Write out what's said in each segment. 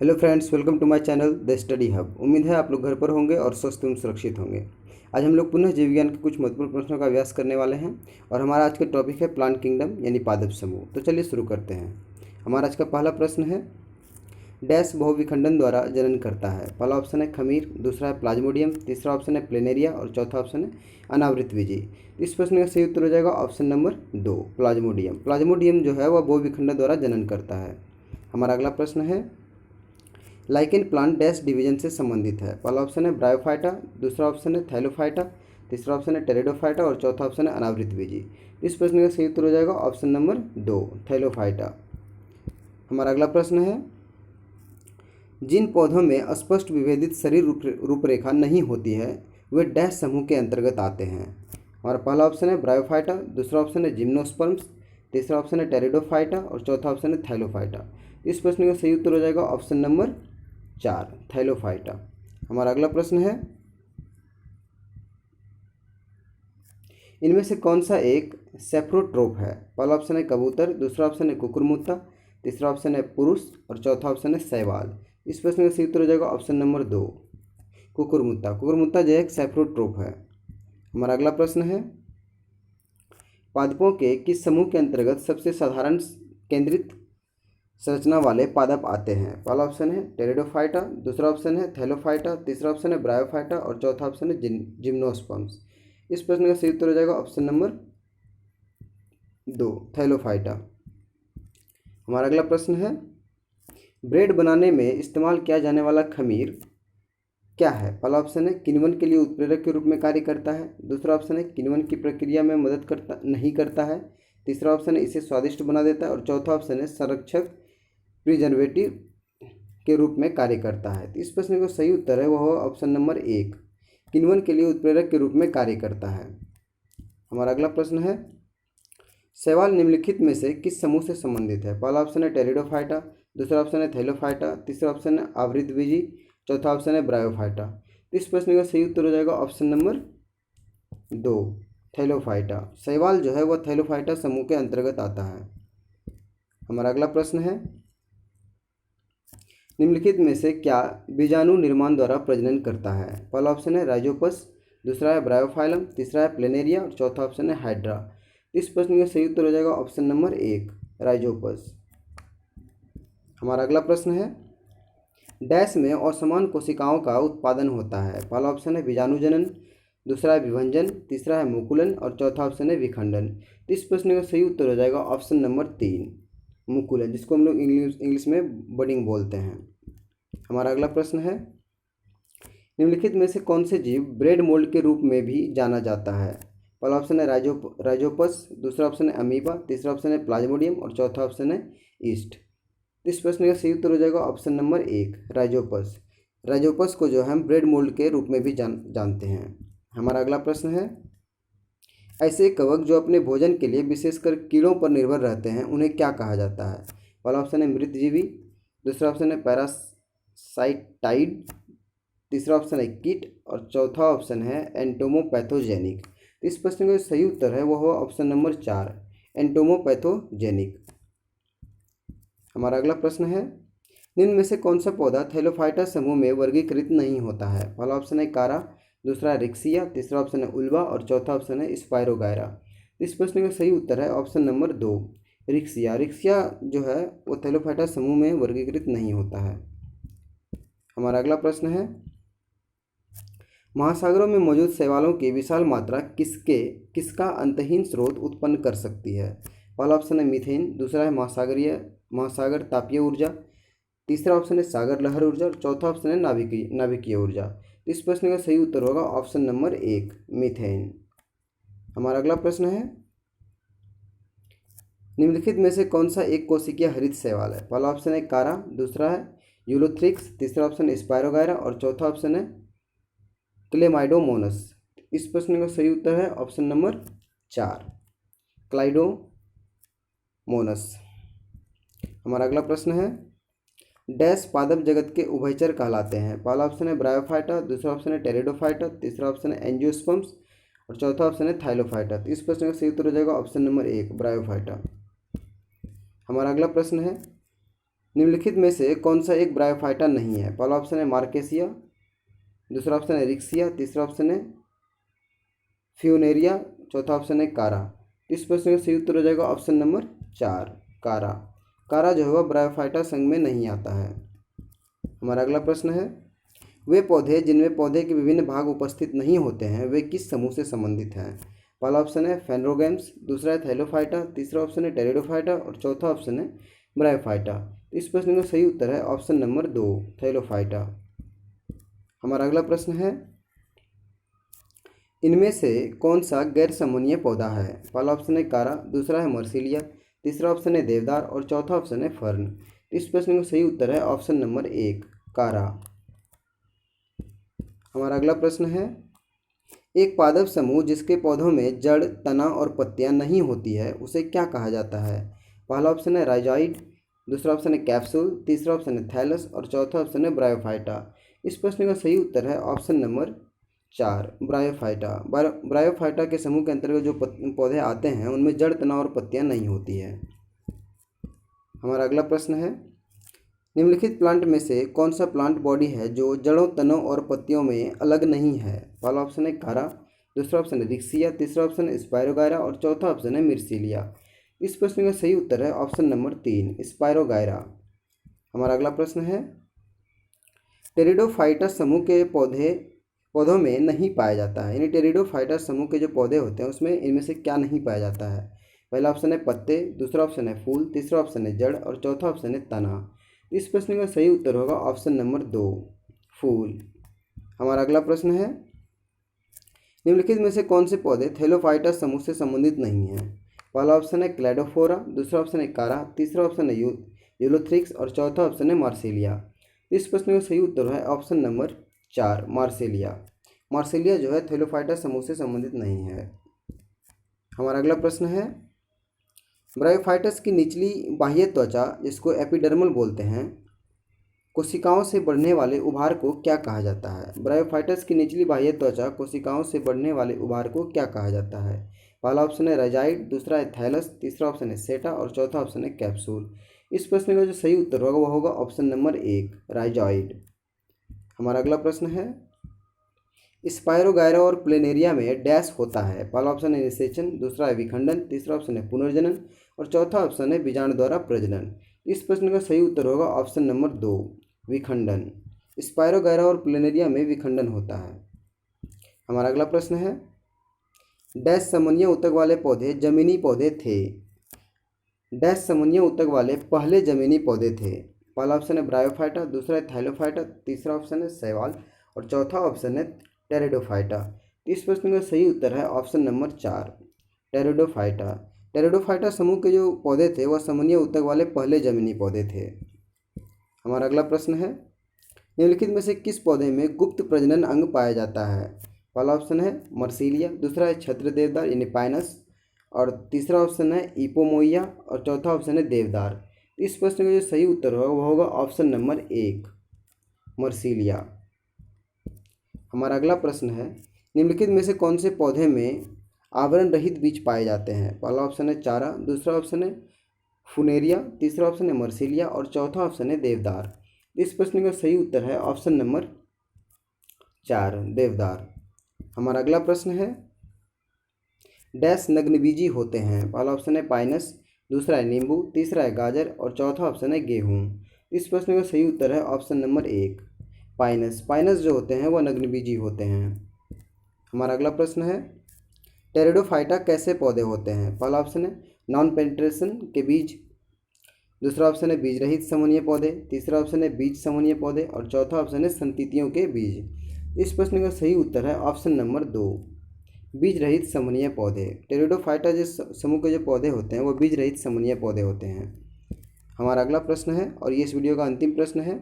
Hello friends, welcome to my channel the Study Hub. उम्मीद है आप लोग घर पर होंगे और स्वस्थ एवं सुरक्षित होंगे। आज हम लोग पुनः जीव विज्ञान के कुछ महत्वपूर्ण प्रश्नों का अभ्यास करने वाले हैं और हमारा आज का टॉपिक है प्लांट किंगडम यानी पादप समूह। तो चलिए शुरू करते हैं। हमारा आज का पहला प्रश्न है, डैश बहुविखंडन द्वारा जनन करता है। पहला ऑप्शन है खमीर, दूसरा है प्लाज्मोडियम, तीसरा ऑप्शन है प्लेनेरिया और चौथा ऑप्शन है अनावृत बीजी। इस प्रश्न का सही उत्तर हो जाएगा ऑप्शन नंबर 2, प्लाज्मोडियम। प्लाज्मोडियम जो है वह बहुविखंडन द्वारा जनन करता है। हमारा अगला प्रश्न है, लाइकेन प्लांट डैश डिवीजन से संबंधित है। पहला ऑप्शन है ब्रायोफाइटा, दूसरा ऑप्शन है थैलोफाइटा, तीसरा ऑप्शन है टेरिडोफाइटा और चौथा ऑप्शन है अनावृत बीजी। इस प्रश्न का सही उत्तर हो जाएगा ऑप्शन नंबर 2, थैलोफाइटा। हमारा अगला प्रश्न है, जिन पौधों में स्पष्ट विभेदित शरीर रूपरेखा नहीं होती है वे डैश समूह के अंतर्गत आते हैं। हमारा पहला ऑप्शन है ब्रायोफाइटा, दूसरा ऑप्शन है जिम्नोस्पर्म्स, तीसरा ऑप्शन है टेरिडोफाइटा और चौथा ऑप्शन है थैलोफाइटा। इस प्रश्न का सही उत्तर हो जाएगा ऑप्शन नंबर 4, थैलोफाइटा। हमारा अगला प्रश्न है, इनमें से कौन सा एक सेफ्रोट्रोप है। पहला ऑप्शन है कबूतर, दूसरा ऑप्शन है कुकुरमुत्ता, तीसरा ऑप्शन है पुरुष और चौथा ऑप्शन है शैवाल। इस प्रश्न का सही उत्तर हो जाएगा ऑप्शन नंबर 2, कुकुरमुत्ता। कुकुरमुत्ता जो एक सेफ्रोट्रोप है। हमारा अगला प्रश्न है, पादपों के किस समूह के अंतर्गत सबसे साधारण केंद्रित संरचना वाले पादप आते हैं। पहला ऑप्शन है टेरिडोफाइटा, दूसरा ऑप्शन है थैलोफाइटा, तीसरा ऑप्शन है ब्रायोफाइटा और चौथा ऑप्शन है जिम्नोस्पर्म्स। इस प्रश्न का सही उत्तर हो जाएगा ऑप्शन नंबर 2, थैलोफाइटा। हमारा अगला प्रश्न है, ब्रेड बनाने में इस्तेमाल किया जाने वाला खमीर क्या है। पहला ऑप्शन है किण्वन के लिए उत्प्रेरक के रूप में कार्य करता है, दूसरा ऑप्शन है किण्वन की प्रक्रिया में मदद नहीं करता है, तीसरा ऑप्शन है इसे स्वादिष्ट बना देता है और चौथा ऑप्शन है संरक्षक प्रिजर्वेटिव के रूप में कार्य करता है। तो इस प्रश्न का सही उत्तर है वह ऑप्शन नंबर 1, किण्वन के लिए उत्प्रेरक के रूप में कार्य करता है। हमारा अगला प्रश्न है, शैवाल निम्नलिखित में से किस समूह से संबंधित है। पहला ऑप्शन है टेरिडोफाइटा, दूसरा ऑप्शन है थैलोफाइटा, तीसरा ऑप्शन है आवृतबीजी, चौथा ऑप्शन है ब्रायोफाइटा। इस प्रश्न का सही उत्तर हो जाएगा ऑप्शन नंबर 2, थैलोफाइटा। शैवाल जो है वह थैलोफाइटा समूह के अंतर्गत आता है। हमारा अगला प्रश्न है, निम्नलिखित में से क्या बीजाणु निर्माण द्वारा प्रजनन करता है। पहला ऑप्शन है राइजोपस, दूसरा है ब्रायोफाइलम, तीसरा है प्लेनेरिया और चौथा ऑप्शन है हाइड्रा। इस प्रश्न का सही उत्तर हो जाएगा ऑप्शन नंबर 1, राइजोपस। हमारा अगला प्रश्न है, डैश में असमान कोशिकाओं का उत्पादन होता है। पहला ऑप्शन है बीजाणुजनन, दूसरा है विभंजन, तीसरा है मुकुलन और चौथा ऑप्शन है विखंडन। इस प्रश्न का सही उत्तर हो जाएगा ऑप्शन नंबर 3, मुकुलन, जिसको हम लोग इंग्लिश में बडिंग बोलते हैं। हमारा अगला प्रश्न है, निम्नलिखित में से कौन से जीव ब्रेड मोल्ड के रूप में भी जाना जाता है। पहला ऑप्शन है राइजोपस, दूसरा ऑप्शन है अमीबा, तीसरा ऑप्शन है प्लाज्मोडियम और चौथा ऑप्शन है ईस्ट। इस प्रश्न का सही उत्तर हो जाएगा ऑप्शन नंबर 1, राइजोपस। राइजोपस को जो हम ब्रेड मोल्ड के रूप में भी जानते हैं। हमारा अगला प्रश्न है, ऐसे कवक जो अपने भोजन के लिए विशेषकर कीड़ों पर निर्भर रहते हैं उन्हें क्या कहा जाता है। पहला ऑप्शन है मृतजीवी, दूसरा ऑप्शन है पैरासाइटाइड, तीसरा ऑप्शन है कीट और चौथा ऑप्शन है एंटोमोपैथोजेनिक। इस प्रश्न का सही उत्तर है वह ऑप्शन नंबर 4, एंटोमोपैथोजेनिक। हमारा अगला प्रश्न है, निम्न में से कौन सा पौधा थैलोफाइटा समूह में वर्गीकृत नहीं होता है। पहला ऑप्शन है कारा, दूसरा है रिक्सिया, तीसरा ऑप्शन है उल्वा और चौथा ऑप्शन है स्पायरोगायरा। इस प्रश्न का सही उत्तर है ऑप्शन नंबर 2, रिक्सिया। रिक्सिया जो है वो थैलोफाइटा समूह में वर्गीकृत नहीं होता है। हमारा अगला प्रश्न है, महासागरों में मौजूद शैवालों की विशाल मात्रा किसका अंतहीन स्रोत उत्पन्न कर सकती है। पहला ऑप्शन है मीथेन, दूसरा है महासागर तापीय ऊर्जा, तीसरा ऑप्शन है सागर लहर ऊर्जा और चौथा ऑप्शन है नाभिकीय ऊर्जा। इस प्रश्न का सही उत्तर होगा ऑप्शन नंबर 1, मीथेन। हमारा अगला प्रश्न है, निम्नलिखित में से कौन सा एक कोशिकीय हरित शैवाल है। पहला ऑप्शन है कारा, दूसरा है यूलोथ्रिक्स, तीसरा ऑप्शन है स्पायरोगायरा और चौथा ऑप्शन है क्लेमाइडोमोनस। इस प्रश्न का सही उत्तर है ऑप्शन नंबर 4, क्लाइडोमोनस। हमारा अगला प्रश्न है, डैश पादप जगत के उभयचर कहलाते हैं। पहला ऑप्शन है ब्रायोफाइटा, दूसरा ऑप्शन है टेरिडोफाइटा, तीसरा ऑप्शन है एंजियोस्पर्म्स और चौथा ऑप्शन है थैलोफाइटा। तो इस प्रश्न का सही उत्तर हो जाएगा ऑप्शन नंबर 1, ब्रायोफाइटा। हमारा अगला प्रश्न है, निम्नलिखित में से कौन सा एक ब्रायोफाइटा नहीं है? पहला ऑप्शन है मार्केसिया, दूसरा ऑप्शन है रिक्सिया, तीसरा ऑप्शन है फ्यूनेरिया, चौथा ऑप्शन है कारा। इस प्रश्न का सही उत्तर हो जाएगा ऑप्शन नंबर 4, कारा। कारा जो है वह ब्रायोफाइटा संघ में नहीं आता है। हमारा अगला प्रश्न है, वे पौधे जिनमें पौधे के विभिन्न भाग उपस्थित नहीं होते हैं वे किस समूह से संबंधित हैं? पहला ऑप्शन है फेनरोगेम्स, दूसरा है थैलोफाइटा, तीसरा ऑप्शन है टेरिडोफाइटा और चौथा ऑप्शन है ब्रायोफाइटा। इस प्रश्न का सही उत्तर है ऑप्शन नंबर 2, थैलोफाइटा। हमारा अगला प्रश्न है, इनमें से कौन सा गैर समूहीय पौधा है? पहला ऑप्शन है कारा, दूसरा है मर्सिलिया, तीसरा ऑप्शन है देवदार और चौथा ऑप्शन है फर्न। इस प्रश्न का सही उत्तर है ऑप्शन नंबर 1, कारा। हमारा अगला प्रश्न है, एक पादप समूह जिसके पौधों में जड़, तना और पत्तियां नहीं होती है उसे क्या कहा जाता है? पहला ऑप्शन है राइजॉइड, दूसरा ऑप्शन है कैप्सूल, तीसरा ऑप्शन है थैलस और चौथा ऑप्शन है ब्रायोफाइटा। इस प्रश्न का सही उत्तर है ऑप्शन नंबर 4, ब्रायोफाइटा। ब्रायोफाइटा के समूह के अंतर्गत जो पौधे आते हैं उनमें जड़, तना और पत्तियां नहीं होती है। हमारा अगला प्रश्न है, निम्नलिखित प्लांट में से कौन सा प्लांट बॉडी है जो जड़ों, तनों और पत्तियों में अलग नहीं है? पहला ऑप्शन है कारा, दूसरा ऑप्शन है रिक्सिया, तीसरा ऑप्शन है स्पायरोगायरा और चौथा ऑप्शन है मिर्सिलिया। इस प्रश्न का सही उत्तर है ऑप्शन नंबर 3, स्पायरोगायरा। हमारा अगला प्रश्न है, टेरिडोफाइटस समूह के पौधों में नहीं पाया जाता है, यानी टेरिडोफाइटस समूह के जो पौधे होते हैं उसमें इनमें से क्या नहीं पाया जाता है? पहला ऑप्शन है पत्ते, दूसरा ऑप्शन है फूल, तीसरा ऑप्शन है जड़ और चौथा ऑप्शन है तना। इस प्रश्न का सही उत्तर होगा ऑप्शन नंबर 2, फूल। हमारा अगला प्रश्न है, निम्नलिखित में से कौन से पौधे थैलोफाइटस समूह से संबंधित नहीं हैं? पहला ऑप्शन है क्लैडोफोरा, दूसरा ऑप्शन है कारा, तीसरा ऑप्शन है यूलोथ्रिक्स और चौथा ऑप्शन है मार्सिलिया। इस प्रश्न का सही उत्तर है ऑप्शन नंबर 4, मार्सिलिया। मार्सिलिया जो है थैलोफाइटस समूह से संबंधित नहीं है। हमारा अगला प्रश्न है, ब्रायोफाइटस की निचली बाह्य त्वचा जिसको एपिडर्मल बोलते हैं, कोशिकाओं से बढ़ने वाले उभार को क्या कहा जाता है? ब्रायोफाइटस की निचली बाह्य त्वचा कोशिकाओं से बढ़ने वाले उभार को क्या कहा जाता है? पहला ऑप्शन है राइजाइड, दूसरा है थैलस, तीसरा ऑप्शन है सेटा और चौथा ऑप्शन है कैप्सूल। इस प्रश्न का जो सही उत्तर होगा वह होगा ऑप्शन नंबर 1, राइजाइड। हमारा अगला प्रश्न है, स्पायरोगायरा और प्लेनेरिया में डैश होता है? पहला ऑप्शन है निषेचन, दूसरा है विखंडन, तीसरा ऑप्शन है पुनर्जनन और चौथा ऑप्शन है बीजाणु द्वारा प्रजनन। इस प्रश्न का सही उत्तर होगा ऑप्शन नंबर 2, विखंडन। स्पायरोगायरा और प्लेनेरिया में विखंडन होता है। हमारा अगला प्रश्न है, डैश समन्वय ऊतक वाले पौधे जमीनी पौधे थे? डैश समन्वय ऊतक वाले पहले जमीनी पौधे थे? पहला ऑप्शन है ब्रायोफाइटा, दूसरा है थैलोफाइटा, तीसरा ऑप्शन है शैवाल और चौथा ऑप्शन है टेरिडोफाइटा। इस प्रश्न का सही उत्तर है ऑप्शन नंबर 4, टेरिडोफाइटा। टेरिडोफाइटा समूह के जो पौधे थे वह समन्वय ऊतक वाले पहले जमीनी पौधे थे। हमारा अगला प्रश्न है, निम्नलिखित में से किस पौधे में गुप्त प्रजनन अंग पाया जाता है? पहला ऑप्शन है मर्सिलिया, दूसरा है छत्र देवदार यानी पाइनस और तीसरा ऑप्शन है इपोमोइया और चौथा ऑप्शन है देवदार। इस प्रश्न का जो सही उत्तर होगा वह होगा ऑप्शन नंबर 1, मर्सिलिया। हमारा अगला प्रश्न है, निम्नलिखित में से कौन से पौधे में आवरण रहित बीज पाए जाते हैं? पहला ऑप्शन है चारा, दूसरा ऑप्शन है फुनेरिया, तीसरा ऑप्शन है मर्सिलिया और चौथा ऑप्शन है देवदार। इस प्रश्न का सही उत्तर है ऑप्शन नंबर 4, देवदार। हमारा अगला प्रश्न है, डैश नग्नबीजी होते हैं? पहला ऑप्शन है पाइनस, दूसरा है नींबू, तीसरा है गाजर और चौथा ऑप्शन है गेहूँ। इस प्रश्न का सही उत्तर है ऑप्शन नंबर 1, पाइनस। पाइनस जो होते हैं वह नग्नबीजी होते हैं। हमारा अगला प्रश्न है, टेरिडोफाइटा कैसे पौधे होते हैं? पहला ऑप्शन है नॉन पेनिट्रेशन के बीज, दूसरा ऑप्शन है बीज रहित समूहीय पौधे, तीसरा ऑप्शन है बीज समूहीय पौधे और चौथा ऑप्शन है संततियों के बीज। इस प्रश्न का सही उत्तर है ऑप्शन नंबर 2, बीज रहित समूहीय पौधे। टेरिडोफाइटा जिस समूह के जो पौधे होते हैं वो बीज रहित समूहीय पौधे होते हैं। हमारा अगला प्रश्न है और ये इस वीडियो का अंतिम प्रश्न है,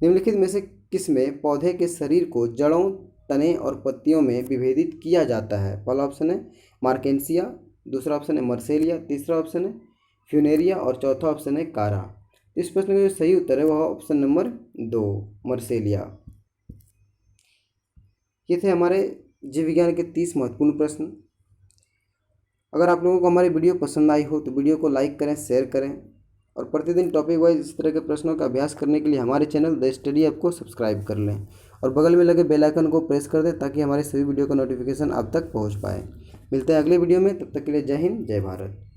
निम्नलिखित में से किसमें पौधे के शरीर को जड़ों, तने और पत्तियों में विभेदित किया जाता है? पहला ऑप्शन है मार्केंसिया, दूसरा ऑप्शन है मर्सेलिया, तीसरा ऑप्शन है फ्यूनेरिया और चौथा ऑप्शन है कारा। इस प्रश्न का जो सही उत्तर है वह ऑप्शन नंबर 2, मर्सेलिया। ये थे हमारे जीव विज्ञान के 30 महत्वपूर्ण प्रश्न। अगर आप लोगों को हमारी वीडियो पसंद आई हो तो वीडियो को लाइक करें, शेयर करें और प्रतिदिन टॉपिक वाइज इस तरह के प्रश्नों का अभ्यास करने के लिए हमारे चैनल द स्टडी ऐप को सब्सक्राइब कर लें और बगल में लगे बेल आइकन को प्रेस कर दें ताकि हमारे सभी वीडियो का नोटिफिकेशन आप तक पहुंच पाए। मिलते हैं अगले वीडियो में, तब तक के लिए जय हिंद जय भारत।